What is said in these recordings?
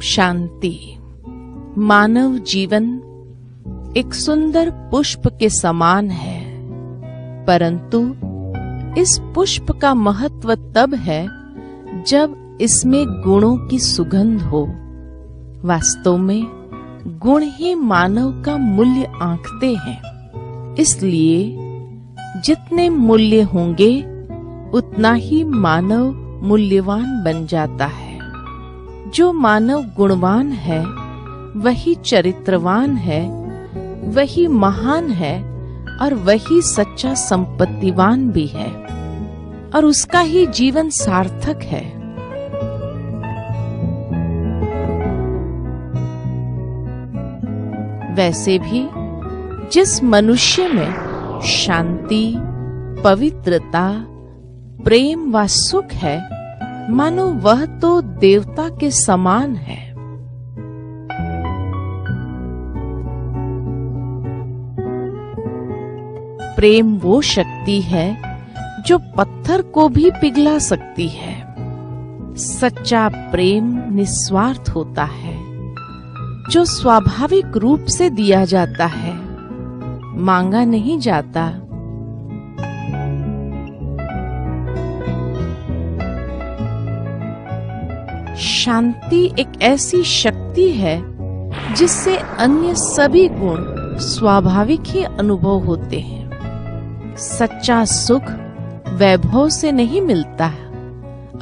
शांति। मानव जीवन एक सुंदर पुष्प के समान है, परंतु इस पुष्प का महत्व तब है जब इसमें गुणों की सुगंध हो। वास्तव में गुण ही मानव का मूल्य आंकते हैं। इसलिए जितने मूल्य होंगे उतना ही मानव मूल्यवान बन जाता है। जो मानव गुणवान है वही चरित्रवान है, वही महान है और वही सच्चा संपत्तिवान भी है, और उसका ही जीवन सार्थक है। वैसे भी जिस मनुष्य में शांति, पवित्रता, प्रेम व सुख है, मानो वह तो देवता के समान है। प्रेम वो शक्ति है जो पत्थर को भी पिघला सकती है। सच्चा प्रेम निस्वार्थ होता है, जो स्वाभाविक रूप से दिया जाता है, मांगा नहीं जाता। शांति एक ऐसी शक्ति है जिससे अन्य सभी गुण स्वाभाविक ही अनुभव होते हैं। सच्चा सुख वैभव से नहीं मिलता,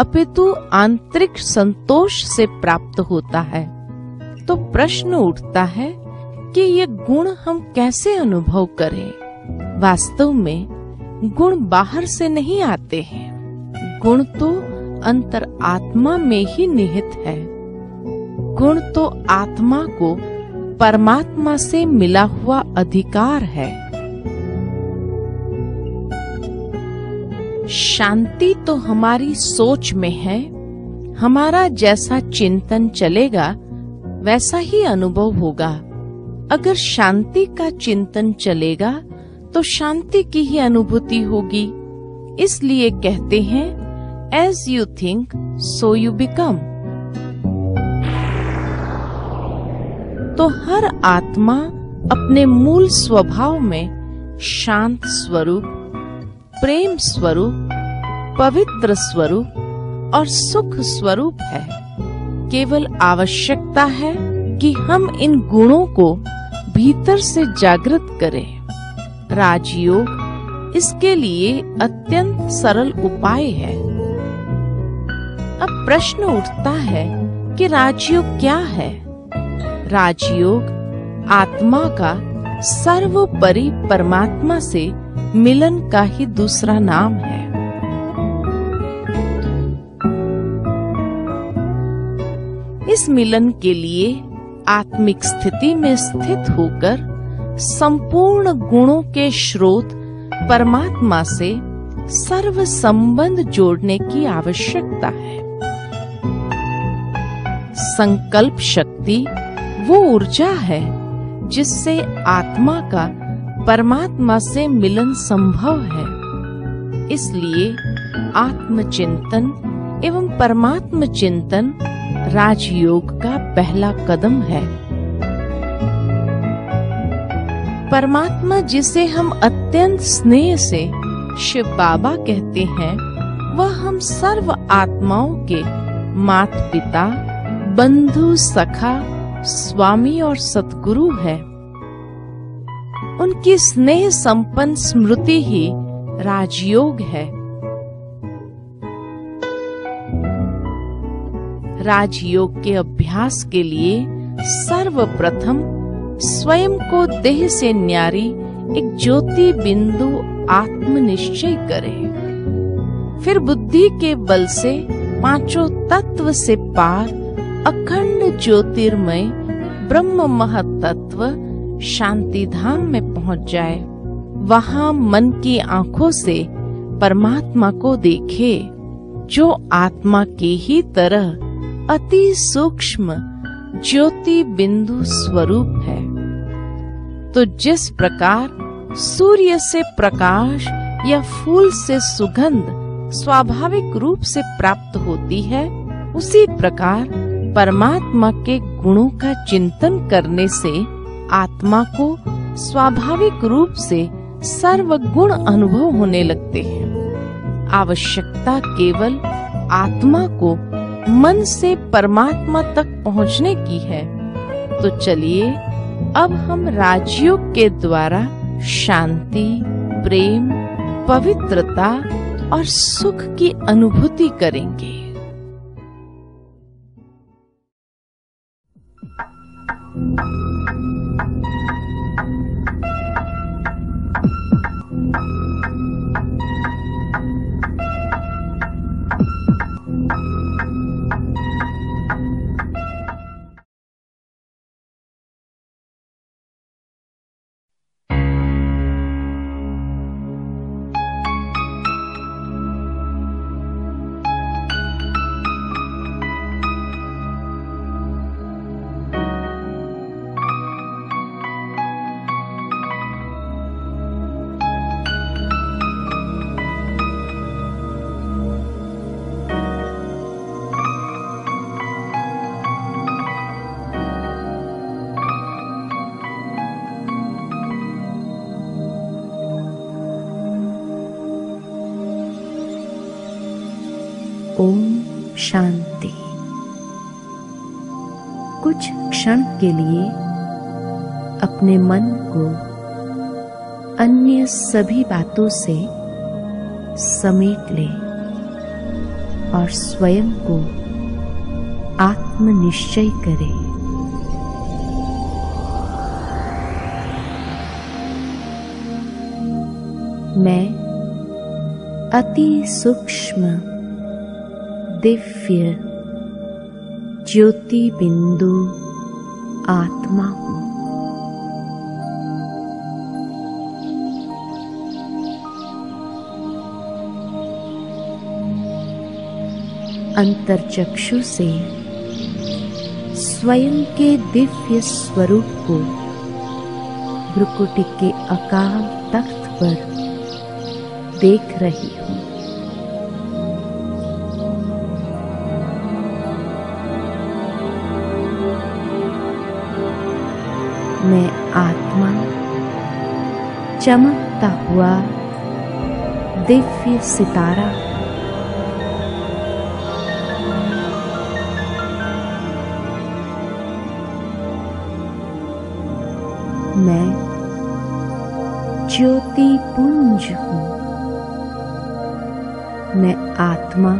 अपितु आंतरिक संतोष से प्राप्त होता है। तो प्रश्न उठता है कि ये गुण हम कैसे अनुभव करें? वास्तव में गुण बाहर से नहीं आते हैं, गुण तो अंतर आत्मा में ही निहित है। गुण तो आत्मा को परमात्मा से मिला हुआ अधिकार है। शांति तो हमारी सोच में है। हमारा जैसा चिंतन चलेगा वैसा ही अनुभव होगा। अगर शांति का चिंतन चलेगा तो शांति की ही अनुभूति होगी। इसलिए कहते हैं, As you think, so you become। तो हर आत्मा अपने मूल स्वभाव में शांत स्वरूप, प्रेम स्वरूप, पवित्र स्वरूप और सुख स्वरूप है। केवल आवश्यकता है कि हम इन गुणों को भीतर से जागृत करें। राजयोग इसके लिए अत्यंत सरल उपाय है। अब प्रश्न उठता है कि राजयोग क्या है? राजयोग आत्मा का सर्वोपरि परमात्मा से मिलन का ही दूसरा नाम है। इस मिलन के लिए आत्मिक स्थिति में स्थित होकर संपूर्ण गुणों के स्रोत परमात्मा से सर्व संबंध जोड़ने की आवश्यकता है। संकल्प शक्ति वो ऊर्जा है जिससे आत्मा का परमात्मा से मिलन संभव है। इसलिए आत्मचिंतन एवं परमात्म चिंतन राजयोग का पहला कदम है। परमात्मा जिसे हम अत्यंत स्नेह से शिव बाबा कहते हैं, वह हम सर्व आत्माओं के माता पिता, बंधु, सखा, स्वामी और सतगुरु है। उनकी स्नेह संपन्न स्मृति ही राजयोग है। राजयोग के अभ्यास के लिए सर्वप्रथम स्वयं को देह से न्यारी एक ज्योति बिंदु आत्मनिश्चय करें। फिर बुद्धि के बल से पांचों तत्व से पार अखंड ज्योतिर्मय ब्रह्म महतत्व शांति धाम में पहुंच जाए। वहां मन की आंखों से परमात्मा को देखे, जो आत्मा के ही तरह अति सूक्ष्म ज्योति बिंदु स्वरूप है। तो जिस प्रकार सूर्य से प्रकाश या फूल से सुगंध स्वाभाविक रूप से प्राप्त होती है, उसी प्रकार परमात्मा के गुणों का चिंतन करने से आत्मा को स्वाभाविक रूप से सर्वगुण अनुभव होने लगते हैं। आवश्यकता केवल आत्मा को मन से परमात्मा तक पहुंचने की है। तो चलिए अब हम राजयोग के द्वारा शांति, प्रेम, पवित्रता और सुख की अनुभूति करेंगे। ओम शांति। कुछ क्षण के लिए अपने मन को अन्य सभी बातों से समेट ले और स्वयं को आत्मनिश्चय करे। मैं अति सूक्ष्म दिव्य ज्योति बिंदु आत्मा हूँ। अंतर्चक्षु से स्वयं के दिव्य स्वरूप को भ्रुकुटी के अकाल तख्त पर देख रही हूँ। मैं आत्मा चमकता हुआ दिव्य सितारा। मैं ज्योति पुंज हूँ। मैं आत्मा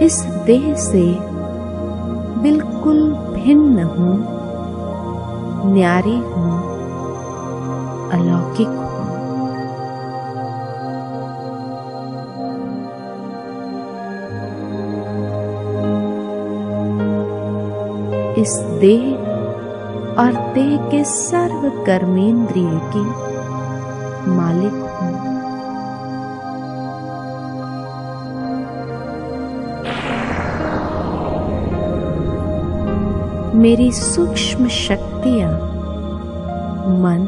इस देह से बिल्कुल भिन्न हूँ, न्यारी हूँ, अलौकिक हूँ। इस देह और देह के सर्व कर्मेंद्रिय की मालिक हूँ। मेरी सूक्ष्म शक्तियां मन,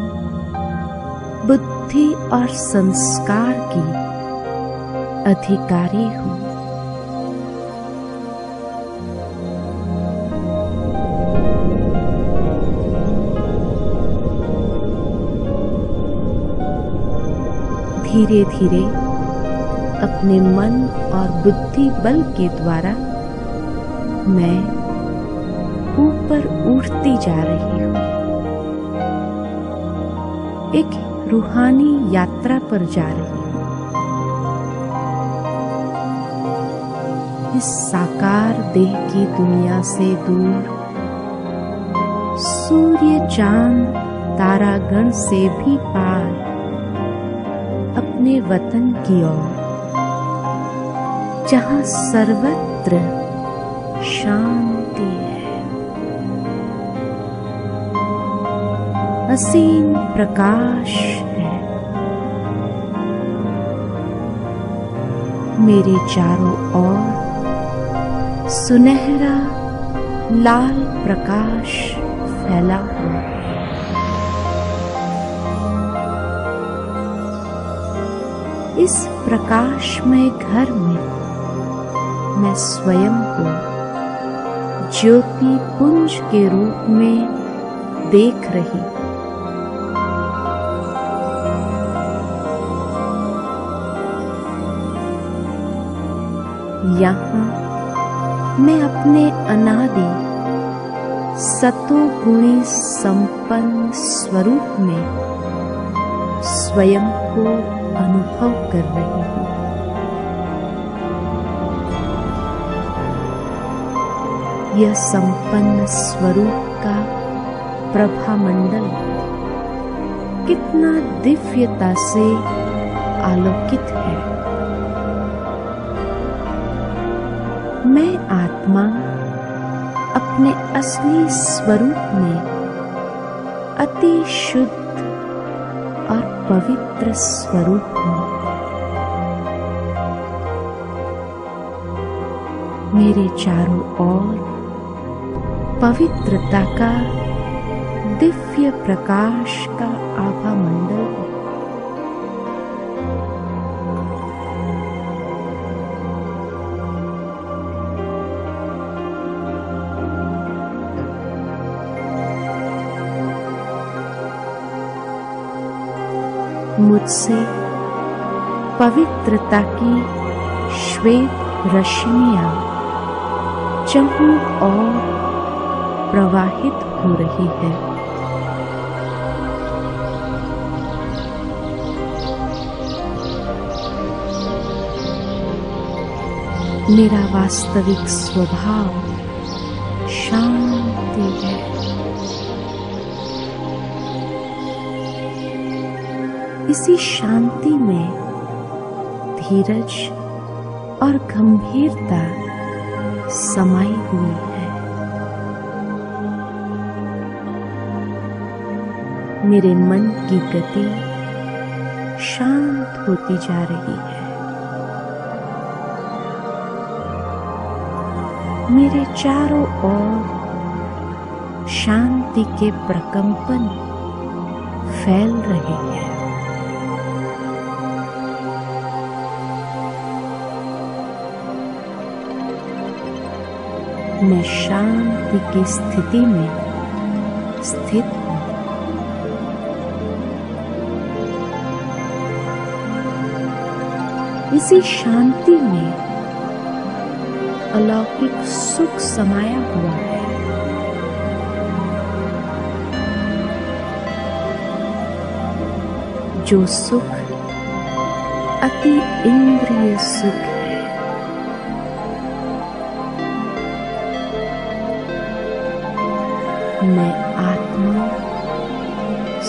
बुद्धि और संस्कार की अधिकारी हूँ। धीरे धीरे अपने मन और बुद्धि बल के द्वारा मैं ऊपर उठती जा रही हूँ। एक रूहानी यात्रा पर जा रही हूँ। इस साकार देह की दुनिया से दूर, सूर्य चांद तारागण से भी पार, अपने वतन की ओर, जहाँ सर्वत्र शांति है, असीम प्रकाश है। मेरे चारों ओर सुनहरा लाल प्रकाश फैला हुआ। इस प्रकाशमय घर में मैं स्वयं को ज्योति पुंज के रूप में देख रही। यहाँ मैं अपने अनादि सतोगुणी संपन्न स्वरूप में स्वयं को अनुभव कर रही हूँ। यह संपन्न स्वरूप का प्रभामंडल कितना दिव्यता से आलोकित है। मैं आत्मा अपने असली स्वरूप में अति शुद्ध और पवित्र स्वरूप हूँ। मेरे चारों ओर पवित्रता का दिव्य प्रकाश का आभा मंडल है। मुझसे पवित्रता की श्वेत रश्मियां चहु और प्रवाहित हो रही है। मेरा वास्तविक स्वभाव शांति है। इसी शांति में धीरज और गंभीरता समाई हुई है। मेरे मन की गति शांत होती जा रही है। मेरे चारों ओर शांति के प्रकंपन फैल रहे हैं। मैं शांति की स्थिति में स्थित हूँ। इसी शांति में अलौकिक सुख समाया हुआ है। जो सुख अति इंद्रिय सुख है। मैं आत्मा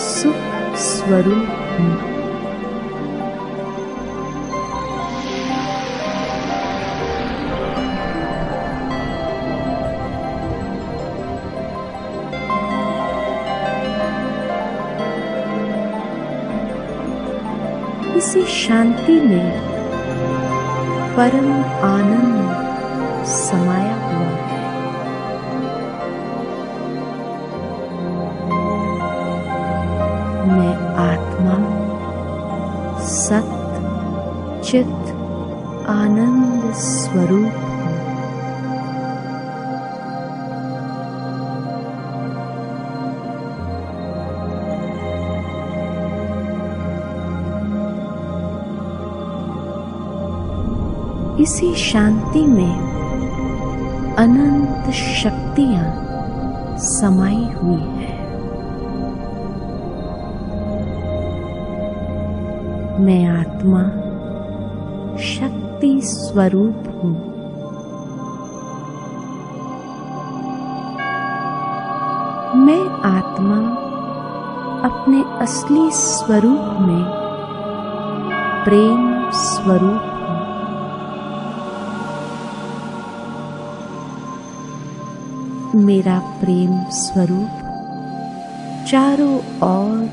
सुख स्वरूप हूँ। इसी शांति में परम आनंद समाया हुआ है। मैं आत्मा सत चित आनंद स्वरूप हूँ। इसी शांति में अनंत शक्तियां समाई हुई है। मैं आत्मा शक्ति स्वरूप हूँ। मैं आत्मा अपने असली स्वरूप में प्रेम स्वरूप हूँ। मेरा प्रेम स्वरूप चारों ओर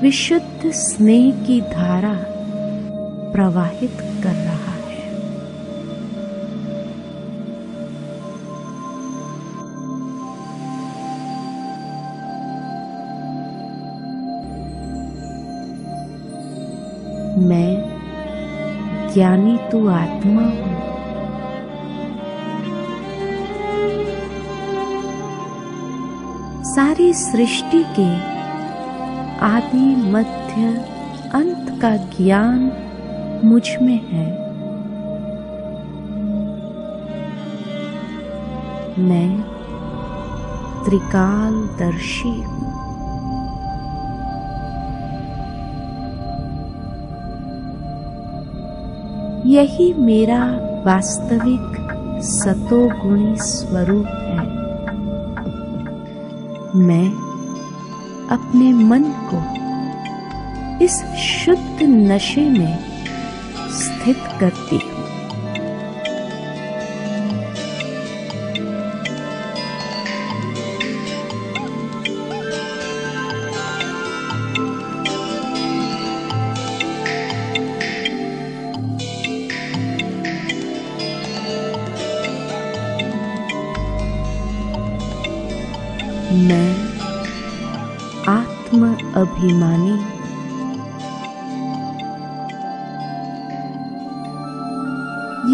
विशुद्ध स्नेह की धारा प्रवाहित कर रहा है। मैं ज्ञानी तू आत्मा हूँ। सारी सृष्टि के आदि मध्य अंत का ज्ञान मुझ में है। मैं त्रिकालदर्शी हूँ। यही मेरा वास्तविक सतोगुणी स्वरूप है। मैं अपने मन को इस शुद्ध नशे में स्थित करती हूँ। मैं आत्म अभिमानी,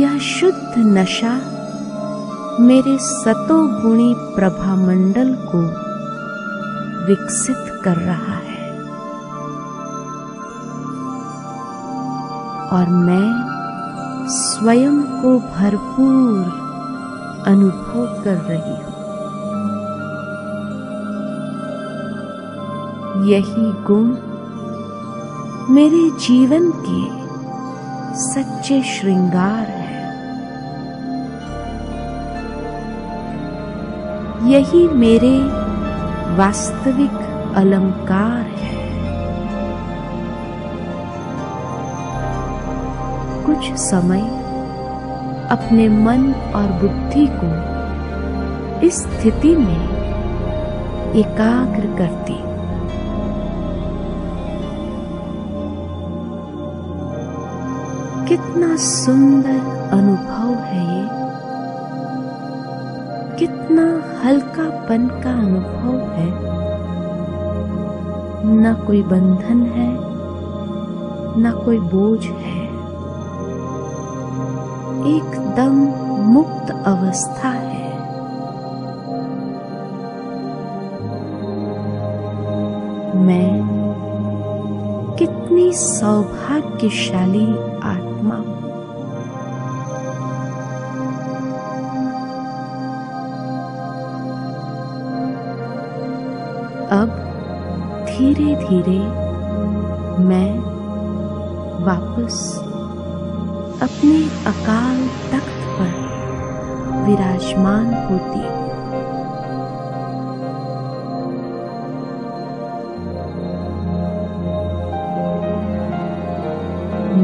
यह शुद्ध नशा मेरे सतोगुणी प्रभामंडल को विकसित कर रहा है और मैं स्वयं को भरपूर अनुभव कर रही हूँ। यही गुण मेरे जीवन के सच्चे श्रृंगार है। यही मेरे वास्तविक अलंकार है। कुछ समय अपने मन और बुद्धि को इस स्थिति में एकाग्र करती। कितना सुंदर अनुभव है ये, कितना हल्कापन का अनुभव है। न कोई बंधन है, न कोई बोझ है। एकदम मुक्त अवस्था है। मैं कितनी सौभाग्यशाली आत्मा हूं। अब धीरे धीरे मैं वापस अपने अकाल तख्त पर विराजमान होती हूँ।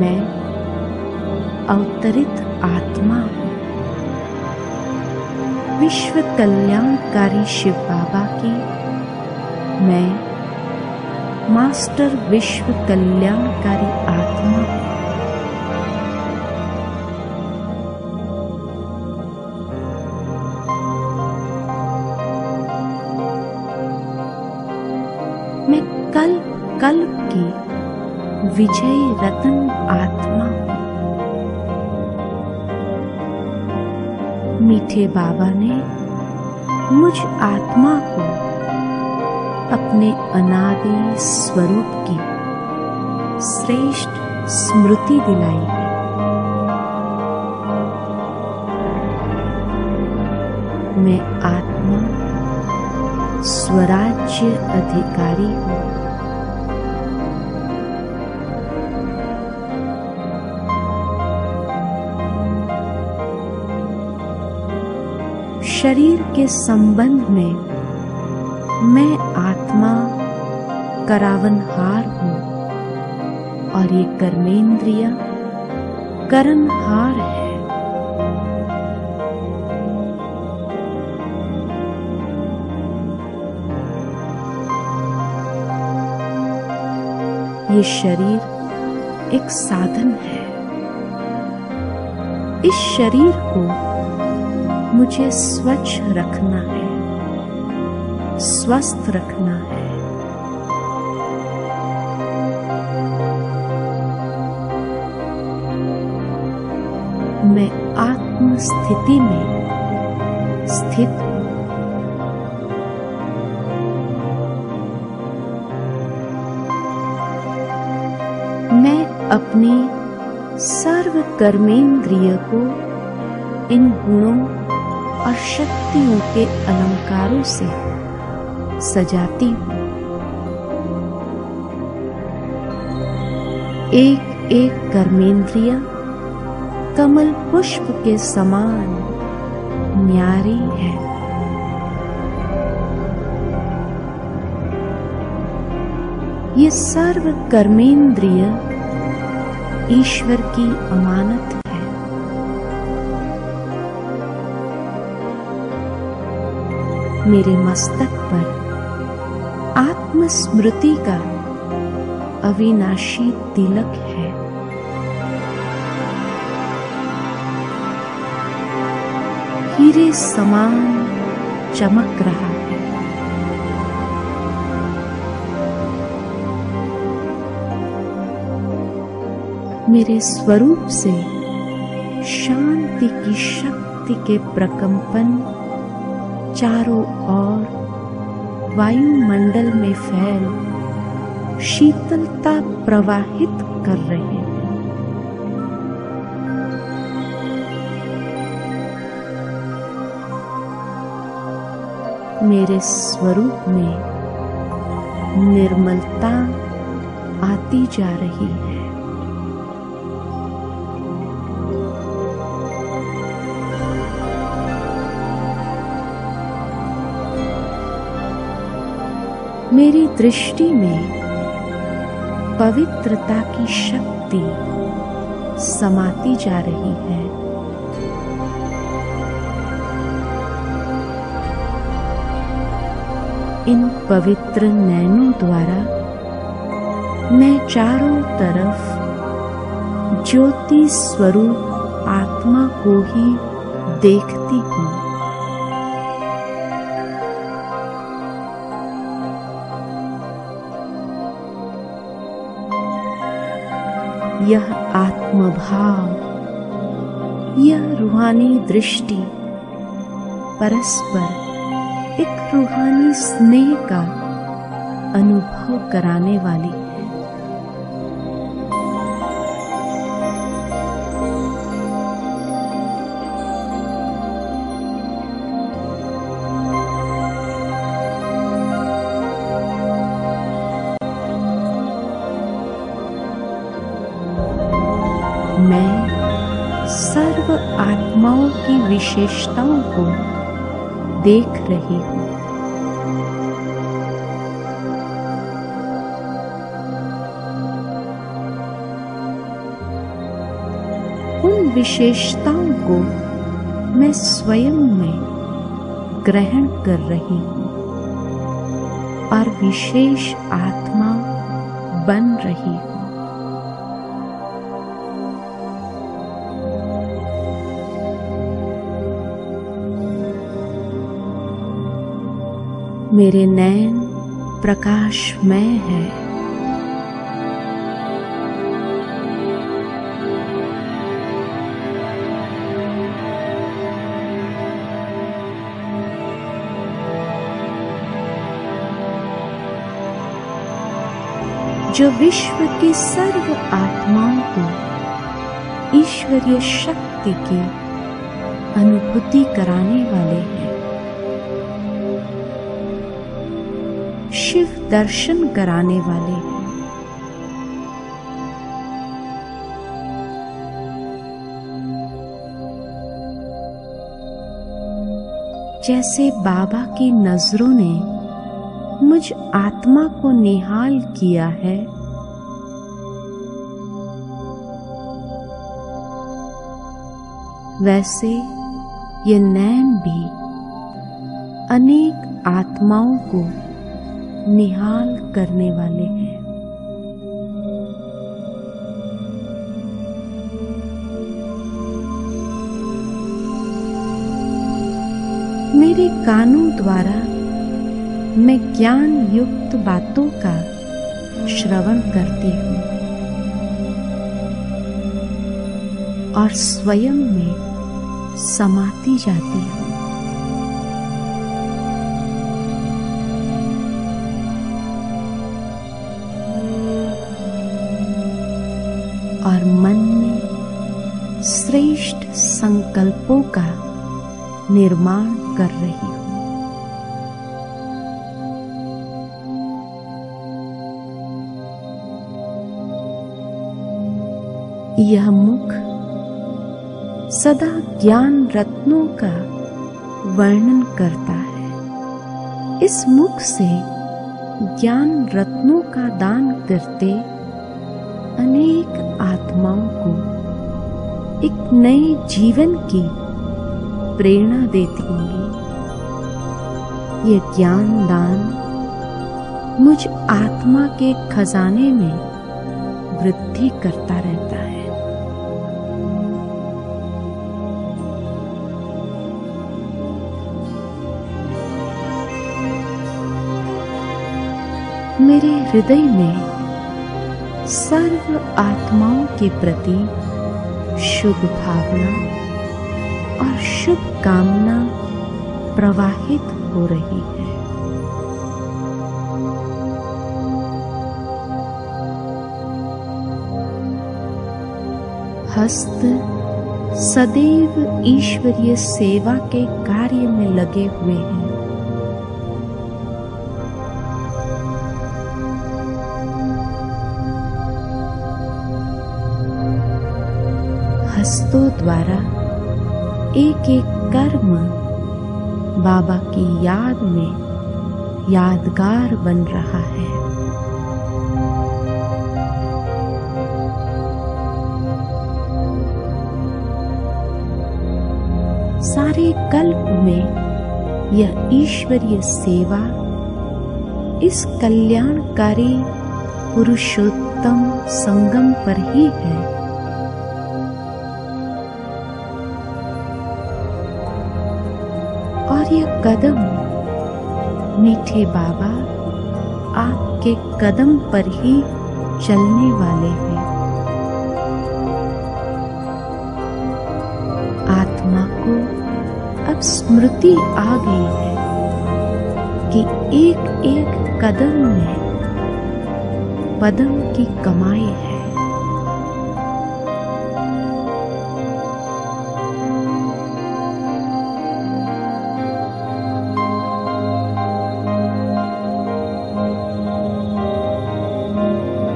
मैं अवतरित आत्मा हूँ। विश्व कल्याणकारी शिव बाबा की मैं मास्टर विश्व कल्याणकारी आत्मा हूँ। मैं कल्प कल्प की विजय रतन आत्मा हूँ। मीठे बाबा ने मुझ आत्मा को अपने अनादि स्वरूप की श्रेष्ठ स्मृति दिलाई है। मैं आत्मा स्वराज्य अधिकारी हूँ। शरीर के संबंध में मैं आत्मा करावनहार हूँ और ये कर्मेंद्रिय करनहार है। ये शरीर एक साधन है। इस शरीर को मुझे स्वच्छ रखना है, स्वस्थ रखना है। मैं आत्म स्थिति में स्थित हूँ। मैं अपने सर्व कर्मेंद्रिय को इन गुणों और शक्तियों के अलंकारों से सजाती हूँ। एक एक कर्मेंद्रिय कमल पुष्प के समान न्यारी है। ये सर्व कर्मेंद्रिय ईश्वर की अमानत है। मेरे मस्तक पर आत्मस्मृति का अविनाशी तिलक है। हीरे समान चमक रहा है। मेरे स्वरूप से शांति की शक्ति के प्रकंपन चारों ओर वायुमंडल में फैल शीतलता प्रवाहित कर रहे हैं। मेरे स्वरूप में निर्मलता आती जा रही है। मेरी दृष्टि में पवित्रता की शक्ति समाती जा रही है। इन पवित्र नैनों द्वारा मैं चारों तरफ ज्योति स्वरूप आत्मा को ही देखती हूँ। यह आत्मभाव, यह रूहानी दृष्टि परस्पर एक रूहानी स्नेह का अनुभव कराने वाली है। मैं सर्व आत्माओं की विशेषताओं को देख रही हूँ। उन विशेषताओं को मैं स्वयं में ग्रहण कर रही हूँ और विशेष आत्मा बन रही हूँ। मेरे नैन प्रकाशमय है। जो विश्व की सर्व आत्माओं को ईश्वरीय शक्ति की अनुभूति कराने वाले हैं। शिव दर्शन कराने वाले हैं। जैसे बाबा की नजरों ने मुझ आत्मा को निहाल किया है, वैसे ये नैन भी अनेक आत्माओं को निहाल करने वाले हैं। मेरे कानों द्वारा मैं ज्ञान युक्त बातों का श्रवण करती हूँ और स्वयं में समाती जाती हूँ। और मन में श्रेष्ठ संकल्पों का निर्माण कर रही हूँ। यह मुख सदा ज्ञान रत्नों का वर्णन करता है। इस मुख से ज्ञान रत्नों का दान करते अनेक आत्माओं को एक नए जीवन की प्रेरणा देती होंगी। यह ज्ञान दान मुझ आत्मा के खजाने में वृद्धि करता रहता है। मेरे हृदय में सर्व आत्माओं के प्रति शुभ भावना और शुभ कामना प्रवाहित हो रही है। हस्त सदैव ईश्वरीय सेवा के कार्य में लगे हुए हैं। हस्तों द्वारा एक एक कर्म बाबा की याद में यादगार बन रहा है। सारे कल्प में यह ईश्वरीय सेवा इस कल्याणकारी पुरुषोत्तम संगम पर ही है। और यह कदम मीठे बाबा आपके कदम पर ही चलने वाले हैं। आत्मा को अब स्मृति आ गई है कि एक एक कदम में पदम की कमाई है।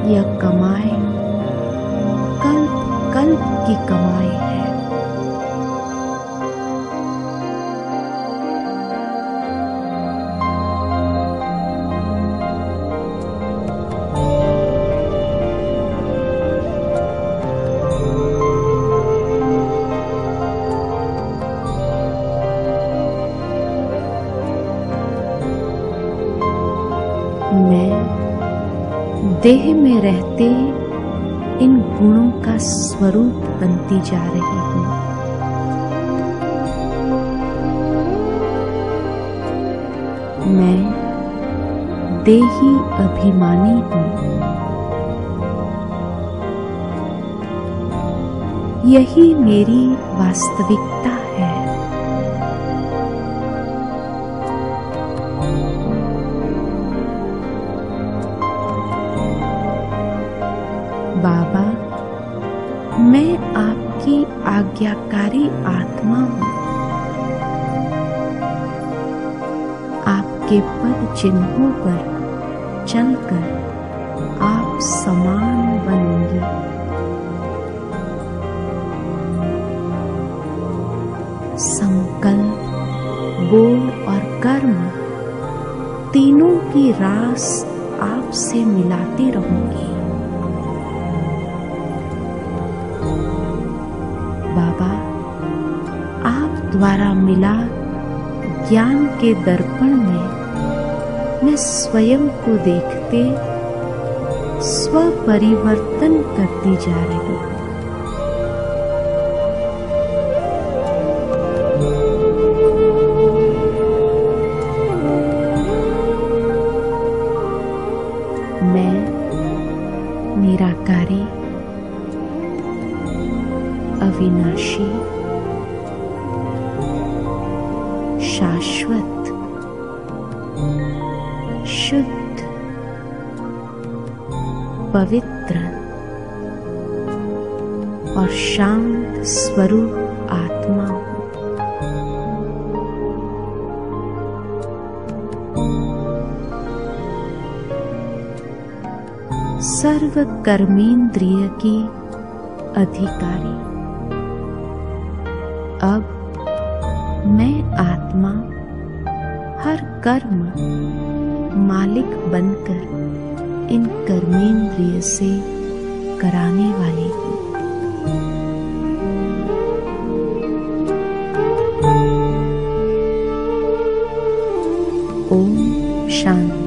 यह कमाई कल्प कल्प की कमाई है। मैं देह में रहते इन गुणों का स्वरूप बनती जा रही हूँ। मैं देही अभिमानी हूँ। यही मेरी वास्तविकता है। बाबा, मैं आपकी आज्ञाकारी आत्मा हूँ। आपके पद चिन्हों पर चलकर आप समान बनूंगी। संकल्प, बोल और कर्म तीनों की रास आपसे मिलाती रहूंगी। बाबा, आप द्वारा मिला ज्ञान के दर्पण में मैं स्वयं को देखते स्व परिवर्तन करती जा रही हूँ। मैं निराकारी, अविनाशी, शाश्वत, शुद्ध, पवित्र, और शांत स्वरूप आत्मा हूँ। सर्व कर्मेंद्रिय की अधिकारी। अब मैं आत्मा हर कर्म मालिक बनकर इन कर्मेंद्रिय से कराने वाली हूँ। ओम शांति।